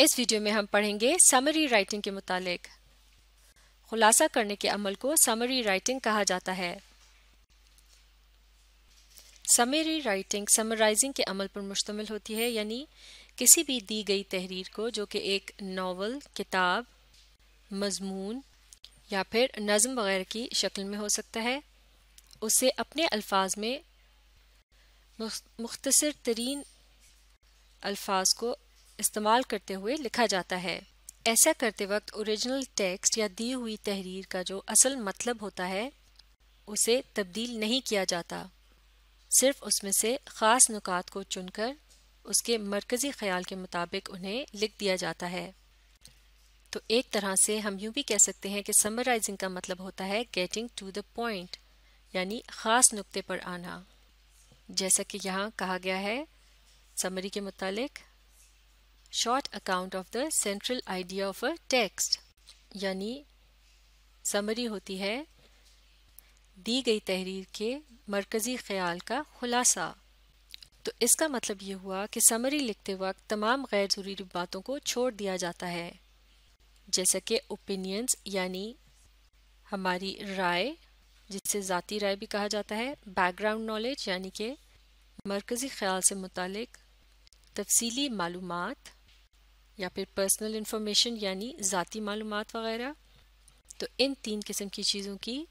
اس video میں ہم پڑھیں گے سمری رائٹنگ کے متعلق۔ خلاصہ کرنے کے عمل کو سمری رائٹنگ کہا جاتا ہے۔ سمری رائٹنگ سمرائزنگ کے عمل پر مشتمل ہوتی ہے، یعنی کسی بھی دی گئی تحریر کو جو کہ ایک ناول، کتاب، مضمون یا پھر نظم وغیرہ کی شکل میں ہو سکتا ہے، اسے اپنے الفاظ میں مختصر ترین الفاظ کو استعمال کرتے ہوئے لکھا جاتا ہے۔ ایسا کرتے وقت اوریجنل ٹیکسٹ یا دی ہوئی تحریر کا جو اصل مطلب ہوتا ہے اسے تبدیل نہیں کیا جاتا، صرف اس میں سے خاص نکات کو چن کر اس کے مرکزی خیال کے مطابق انہیں لکھ دیا جاتا ہے۔ تو ایک طرح سے ہم یوں بھی کہہ سکتے ہیں کہ سمرائزنگ کا مطلب ہوتا ہے گیٹنگ ٹو دا پوائنٹ، یعنی خاص نقطے پر آنا، جیسا کہ یہاں کہا گیا ہے سمری کے متعلق short account of the central idea of a text, یعنی سمری ہوتی ہے دی گئی تحریر کے مرکزی خیال کا خلاصہ۔ تو اس کا مطلب یہ ہوا کہ سمری لکھتے وقت تمام غیر ضروری باتوں کو چھوڑ دیا جاتا ہے، جیسا کہ اوپینینز یعنی ہماری رائے، جس سے ذاتی رائے بھی کہا جاتا ہے، بیک گراؤنڈ نالج یعنی کہ مرکزی خیال سے متعلق تفصیلی معلومات، یا پھر پرسنل انفارمیشن یعنی ذاتی معلومات وغیرہ۔ تو ان تین قسم کی چیزوں کی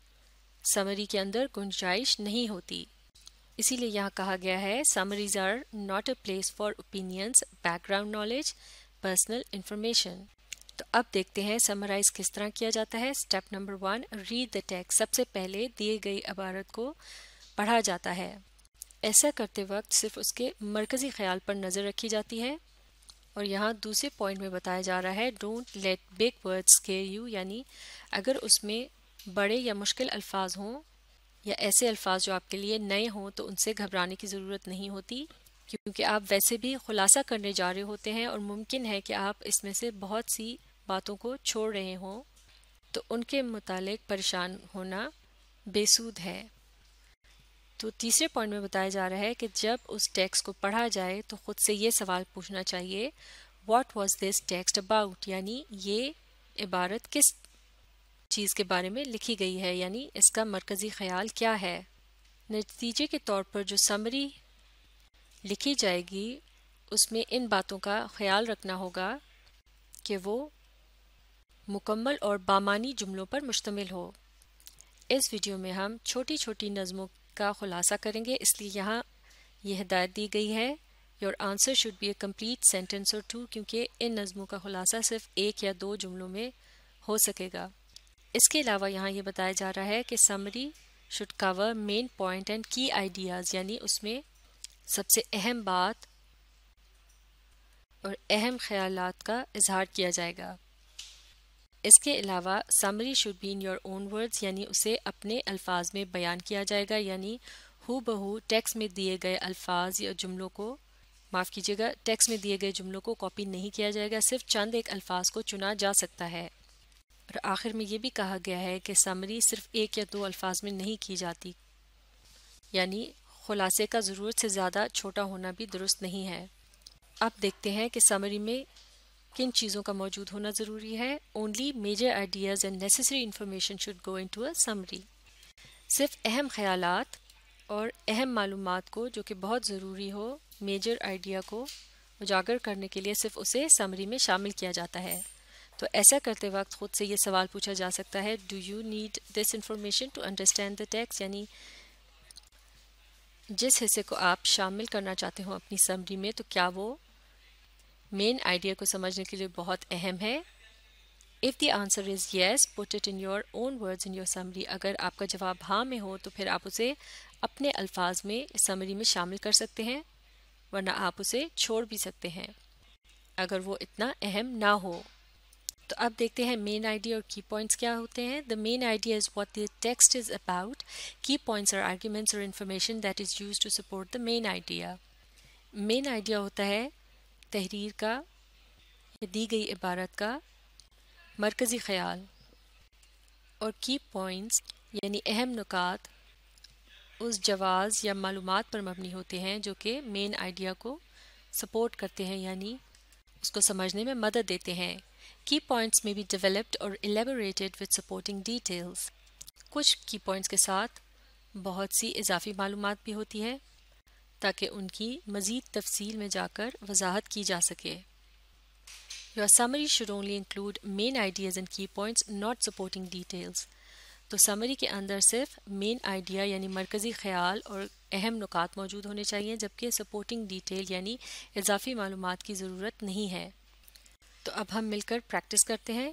سمری کے اندر گنجائش نہیں ہوتی، اسی لیے یہاں کہا گیا ہے summaries are not a place for opinions, background knowledge, personal information. تو اب دیکھتے ہیں سمرائز کس طرح کیا جاتا ہے۔ Step number 1، read the text. سب سے پہلے دیے گئی عبارت کو پڑھا جاتا ہے۔ ایسا کرتے وقت صرف اس کے مرکزی خیال پر نظر رکھی جاتی ہے، اور یہاں دوسرے پوائنٹ میں بتایا جا رہا ہے don't let big words scare you, یعنی اگر اس میں بڑے یا مشکل الفاظ ہوں یا ایسے الفاظ جو آپ کے لیے نئے ہوں تو ان سے گھبرانے کی ضرورت نہیں ہوتی، کیونکہ آپ ویسے بھی خلاصہ کرنے جا رہے ہوتے ہیں اور ممکن ہے کہ آپ اس میں سے بہت سی باتوں کو چھوڑ رہے ہوں، تو ان کے متعلق پریشان ہونا بے سود ہے۔ تو تیسرے پوائنٹ میں بتایا جا رہا ہے کہ جب اس ٹیکسٹ کو پڑھا جائے تو خود سے یہ سوال پوچھنا چاہیے what was this text about, یعنی یہ عبارت کس چیز کے بارے میں لکھی گئی ہے، یعنی اس کا مرکزی خیال کیا ہے۔ نتیجے کے طور پر جو سمری لکھی جائے گی اس میں ان باتوں کا خیال رکھنا ہوگا کہ وہ مکمل اور بامعنی جملوں پر مشتمل ہو۔ اس ویڈیو میں ہم چھوٹی چھوٹی نظموں کا خلاصہ کریں گے، اس لیے یہاں یہ ہدایت دی گئی ہے your answer should be a complete sentence اور 2، کیونکہ ان نظموں کا خلاصہ صرف 1 یا 2 جملوں میں ہو سکے گا۔ اس کے علاوہ یہاں یہ بتایا جا رہا ہے کہ summary should cover main point and key ideas, یعنی اس میں سب سے اہم بات اور اہم خیالات کا اظہار کیا جائے گا۔ اس کے علاوہ summary should be in your own words, یعنی اسے اپنے الفاظ میں بیان کیا جائے گا، یعنی ہو بہو ٹیکسٹ میں دیے گئے الفاظ یا جملوں کو ٹیکسٹ میں دیے گئے جملوں کو کاپی نہیں کیا جائے گا، صرف چند ایک الفاظ کو چنا جا سکتا ہے۔ اور آخر میں یہ بھی کہا گیا ہے کہ سمری صرف 1 یا 2 الفاظ میں نہیں کی جاتی، یعنی خلاصے کا ضرورت سے زیادہ چھوٹا ہونا بھی درست نہیں ہے۔ اب دیکھتے ہیں کہ سمری میں کن چیزوں کا موجود ہونا ضروری ہے۔ Only major ideas and necessary information should go into a summary. صرف اہم خیالات اور اہم معلومات کو جو کہ بہت ضروری ہو، میجر آئیڈیا کو اجاگر کرنے کے لیے صرف اسے سمری میں شامل کیا جاتا ہے۔ تو ایسا کرتے وقت خود سے یہ سوال پوچھا جا سکتا ہے do you need this information to understand the text, یعنی جس حصے کو آپ شامل کرنا چاہتے ہو اپنی سمری میں تو کیا وہ مین آئیڈیا کو سمجھنے کے لیے بہت اہم ہے۔ If the answer is yes, put it in your own words in your summary۔ اگر آپ کا جواب ہاں میں ہو تو پھر آپ اسے اپنے الفاظ میں سمری میں شامل کر سکتے ہیں، ورنہ آپ اسے چھوڑ بھی سکتے ہیں اگر وہ اتنا اہم نہ ہو۔ تو اب دیکھتے ہیں مین آئیڈیا اور کی پوائنٹس کیا ہوتے ہیں۔ The main idea is what the text is about۔ Key points are arguments or information that is used to support the main idea۔ Main idea ہوتا ہے تحریر کا یا دی گئی عبارت کا مرکزی خیال، اور کی پوائنٹس یعنی اہم نکات اس جواز یا معلومات پر مبنی ہوتے ہیں جو کہ مین آئیڈیا کو سپورٹ کرتے ہیں، یعنی اس کو سمجھنے میں مدد دیتے ہیں. کی پوائنٹس میں بی ڈیولپڈ اور ایلیبوریٹڈ ود سپورٹنگ ڈیٹیلز. کچھ کی پوائنٹس کے ساتھ بہت سی اضافی معلومات بھی ہوتی ہے تاکہ ان کی مزید تفصیل میں جا کر وضاحت کی جا سکے. Your summary should only include main ideas and key points, not supporting details. تو سمری کے اندر صرف مین آئیڈیا یعنی مرکزی خیال اور اہم نکات موجود ہونے چاہیے، جبکہ سپورٹنگ ڈیٹیل یعنی اضافی معلومات کی ضرورت نہیں ہے. تو اب ہم مل کر پریکٹس کرتے ہیں.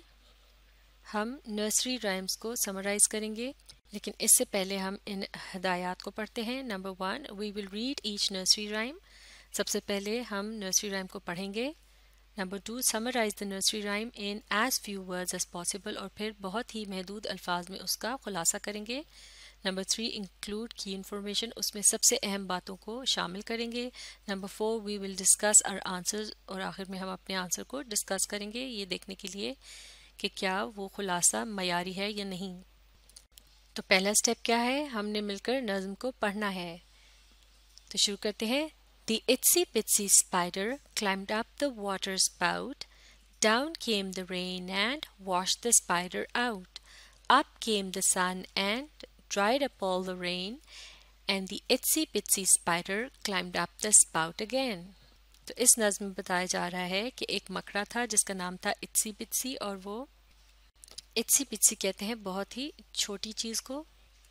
ہم نرسری رائمز کو سمرائز کریں گے، لیکن اس سے پہلے ہم ان ہدایات کو پڑھتے ہیں. Number 1 we will read each nursery rhyme. سب سے پہلے ہم نرسری رائم کو پڑھیں گے. Number 2 summarize the nursery rhyme in as few words as possible، اور پھر بہت ہی محدود الفاظ میں اس کا خلاصہ کریں گے. نمبر 3 include key information، اس میں سب سے اہم باتوں کو شامل کریں گے. Number 4 we will discuss our answers، اور آخر میں ہم اپنے آنسر کو ڈسکس کریں گے یہ دیکھنے کے لیے کہ کیا وہ خلاصہ معیاری ہے یا نہیں. تو پہلا سٹیپ کیا ہے؟ ہم نے مل کر نظم کو پڑھنا ہے. تو شروع کرتے ہیں. The itsy bitsy spider climbed up the water spout. Down came the rain and washed the spider out. Up came the sun and dried up all the rain. And the itsy bitsy spider climbed up the spout again. تو اس نظم میں بتایا جا رہا ہے کہ ایک مکڑا تھا جس کا نام تھا اٹسی بٹسی، اور وہ اٹسی بٹسی کہتے ہیں بہت ہی چھوٹی چیز کو.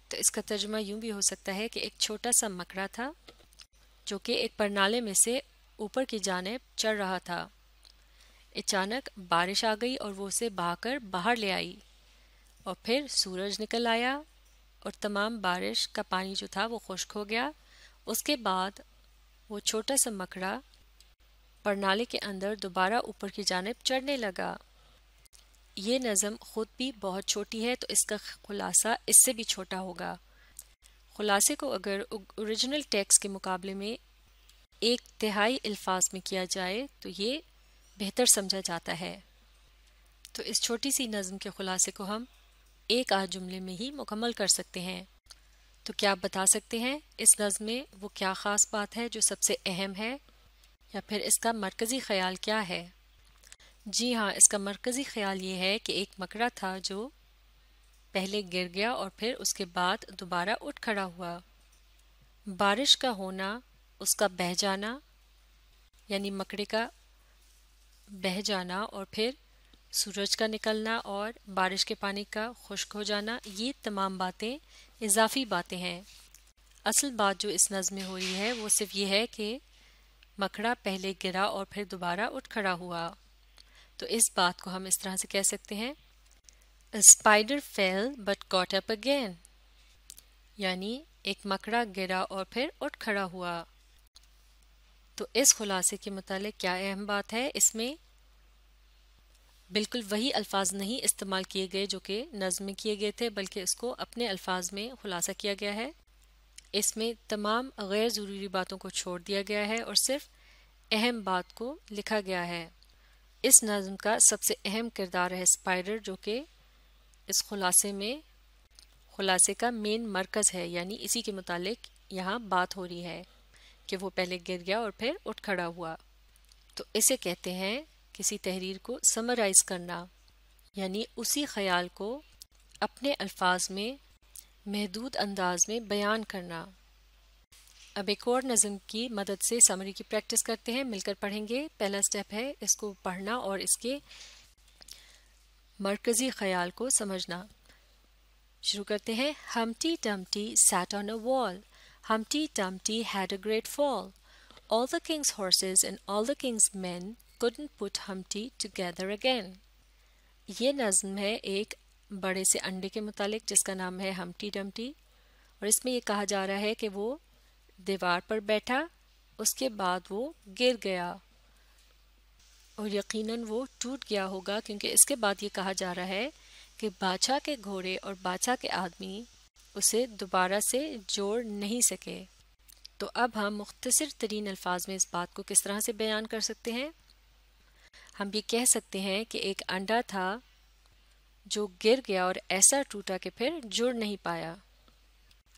تو اس کا ترجمہ یوں بھی ہو سکتا ہے کہ ایک چھوٹا سا مکڑا تھا جو کہ ایک پرنالے میں سے اوپر کی جانب چڑھ رہا تھا. اچانک بارش آ گئی اور وہ اسے بہا کر باہر لے آئی، اور پھر سورج نکل آیا اور تمام بارش کا پانی جو تھا وہ خشک ہو گیا. اس کے بعد وہ چھوٹا سا مکڑا پرنالے کے اندر دوبارہ اوپر کی جانب چڑھنے لگا. یہ نظم خود بھی بہت چھوٹی ہے تو اس کا خلاصہ اس سے بھی چھوٹا ہوگا. خلاصے کو اگر اوریجنل ٹیکسٹ کے مقابلے میں 1/3 الفاظ میں کیا جائے تو یہ بہتر سمجھا جاتا ہے. تو اس چھوٹی سی نظم کے خلاصے کو ہم ایک آدھ جملے میں ہی مکمل کر سکتے ہیں. تو کیا آپ بتا سکتے ہیں اس نظم میں وہ کیا خاص بات ہے جو سب سے اہم ہے، یا پھر اس کا مرکزی خیال کیا ہے؟ جی ہاں، اس کا مرکزی خیال یہ ہے کہ ایک مکڑا تھا جو پہلے گر گیا اور پھر اس کے بعد دوبارہ اٹھ کھڑا ہوا. بارش کا ہونا، اس کا بہہ جانا یعنی مکڑے کا بہہ جانا، اور پھر سورج کا نکلنا اور بارش کے پانی کا خشک ہو جانا، یہ تمام باتیں اضافی باتیں ہیں. اصل بات جو اس نظم میں ہو رہی ہے وہ صرف یہ ہے کہ مکڑا پہلے گرا اور پھر دوبارہ اٹھ کھڑا ہوا. تو اس بات کو ہم اس طرح سے کہہ سکتے ہیں A spider fell but got up again، یعنی ایک مکڑا گرا اور پھر اٹھ کھڑا ہوا. تو اس خلاصے کے متعلق کیا اہم بات ہے؟ اس میں بالکل وہی الفاظ نہیں استعمال کیے گئے جو کہ نظم میں کیے گئے تھے، بلکہ اس کو اپنے الفاظ میں خلاصہ کیا گیا ہے. اس میں تمام غیر ضروری باتوں کو چھوڑ دیا گیا ہے اور صرف اہم بات کو لکھا گیا ہے. اس نظم کا سب سے اہم کردار ہے اسپائڈر، جو کہ اس خلاصے کا مین مرکز ہے، یعنی اسی کے متعلق یہاں بات ہو رہی ہے کہ وہ پہلے گر گیا اور پھر اٹھ کھڑا ہوا. تو اسے کہتے ہیں کسی تحریر کو سمرائز کرنا، یعنی اسی خیال کو اپنے الفاظ میں محدود انداز میں بیان کرنا. اب ایک اور نظم کی مدد سے سمری کی پریکٹس کرتے ہیں، مل کر پڑھیں گے. پہلا سٹیپ ہے اس کو پڑھنا اور اس کے مرکزی خیال کو سمجھنا. شروع کرتے ہیں. Humpty Dumpty sat on a wall. Humpty Dumpty had a great fall. All the king's horses and all the king's men couldn't put Humpty together again. یہ نظم ہے ایک بڑے سے انڈے کے متعلق جس کا نام ہے ہمٹی ڈمٹی، اور اس میں یہ کہا جا رہا ہے کہ وہ دیوار پر بیٹھا، اس کے بعد وہ گر گیا، اور یقیناً وہ ٹوٹ گیا ہوگا کیونکہ اس کے بعد یہ کہا جا رہا ہے کہ بادشاہ کے گھوڑے اور بادشاہ کے آدمی اسے دوبارہ سے جوڑ نہیں سکے. تو اب ہم مختصر ترین الفاظ میں اس بات کو کس طرح سے بیان کر سکتے ہیں؟ ہم یہ کہہ سکتے ہیں کہ ایک انڈا تھا جو گر گیا اور ایسا ٹوٹا کہ پھر جڑ نہیں پایا.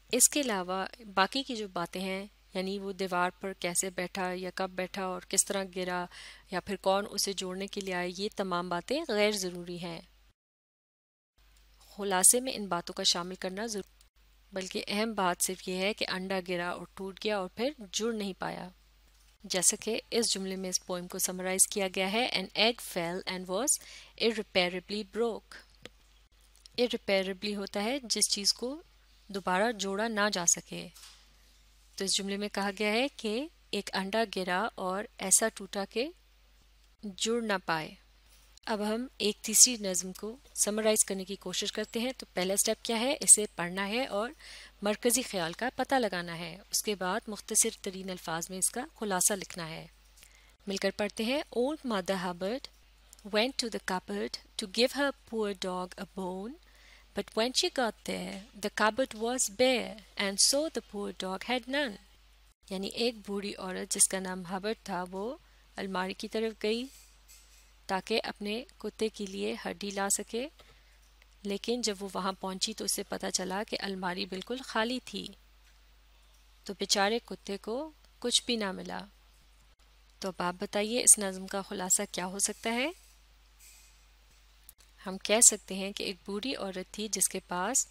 اس کے علاوہ باقی کی جو باتیں ہیں یعنی وہ دیوار پر کیسے بیٹھا یا کب بیٹھا اور کس طرح گرا یا پھر کون اسے جوڑنے کے لیے آئے، یہ تمام باتیں غیر ضروری ہیں۔ خلاصے میں ان باتوں کا شامل کرنا ضروری، بلکہ اہم بات صرف یہ ہے کہ انڈا گرا اور ٹوٹ گیا اور پھر جڑ نہیں پایا، جیسا کہ اس جملے میں اس پوئم کو سمرائز کیا گیا ہے۔ An egg fell and was irreparably broke۔ irreparably ہوتا ہے جس چیز کو دوبارہ جوڑا نہ جا سکے، تو اس جملے میں کہا گیا ہے کہ ایک انڈا گرا اور ایسا ٹوٹا کہ جڑ نہ پائے۔ اب ہم ایک تیسری نظم کو سمرائز کرنے کی کوشش کرتے ہیں۔ تو پہلا سٹیپ کیا ہے؟ اسے پڑھنا ہے اور مرکزی خیال کا پتہ لگانا ہے، اس کے بعد مختصر ترین الفاظ میں اس کا خلاصہ لکھنا ہے۔ مل کر پڑھتے ہیں۔ Old Mother Hubbard went to the cupboard to give her poor dog a bone, but when she got there, the cupboard was bare, and so the poor dog had none۔ یعنی ایک بوڑھی عورت جس کا نام ہبرڈ تھا وہ الماری کی طرف گئی تاکہ اپنے کتے کے لیے ہڈی لا سکے، لیکن جب وہ وہاں پہنچی تو اسے پتہ چلا کہ الماری بالکل خالی تھی، تو بیچارے کتے کو کچھ بھی نہ ملا۔ تو اب آپ بتائیے اس نظم کا خلاصہ کیا ہو سکتا ہے؟ ہم کہہ سکتے ہیں کہ ایک بوڑھی عورت تھی جس کے پاس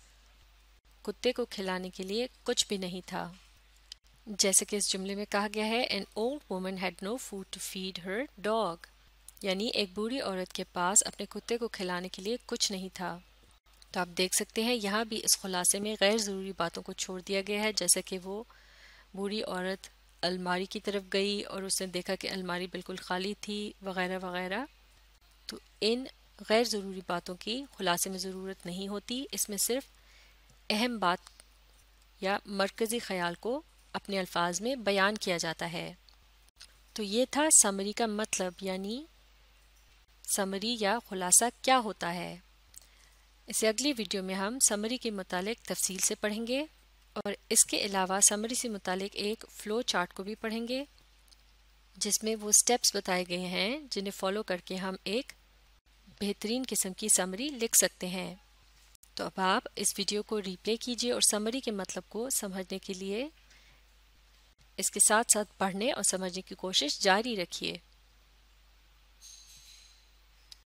کتے کو کھلانے کے لیے کچھ بھی نہیں تھا، جیسے کہ اس جملے میں کہا گیا ہے An old woman had no food to feed her dog۔ یعنی ایک بوڑھی عورت کے پاس اپنے کتے کو کھلانے کے لیے کچھ نہیں تھا۔ تو آپ دیکھ سکتے ہیں یہاں بھی اس خلاصے میں غیر ضروری باتوں کو چھوڑ دیا گیا ہے، جیسے کہ وہ بوڑھی عورت الماری کی طرف گئی اور اس نے دیکھا کہ الماری بالکل خالی تھی وغیرہ وغیرہ۔ تو ان غیر ضروری باتوں کی خلاصے میں ضرورت نہیں ہوتی، اس میں صرف اہم بات یا مرکزی خیال کو اپنے الفاظ میں بیان کیا جاتا ہے۔ تو یہ تھا سمری کا مطلب، یعنی سمری یا خلاصہ کیا ہوتا ہے۔ اسے اگلی ویڈیو میں ہم سمری کے متعلق تفصیل سے پڑھیں گے، اور اس کے علاوہ سمری سے متعلق ایک فلو چارٹ کو بھی پڑھیں گے جس میں وہ سٹیپس بتائے گئے ہیں جنہیں فالو کر کے ہم ایک بہترین قسم کی سمری لکھ سکتے ہیں۔ تو اب آپ اس ویڈیو کو ری پلے کیجیے اور سمری کے مطلب کو سمجھنے کے لیے اس کے ساتھ ساتھ پڑھنے اور سمجھنے کی کوشش جاری رکھیے۔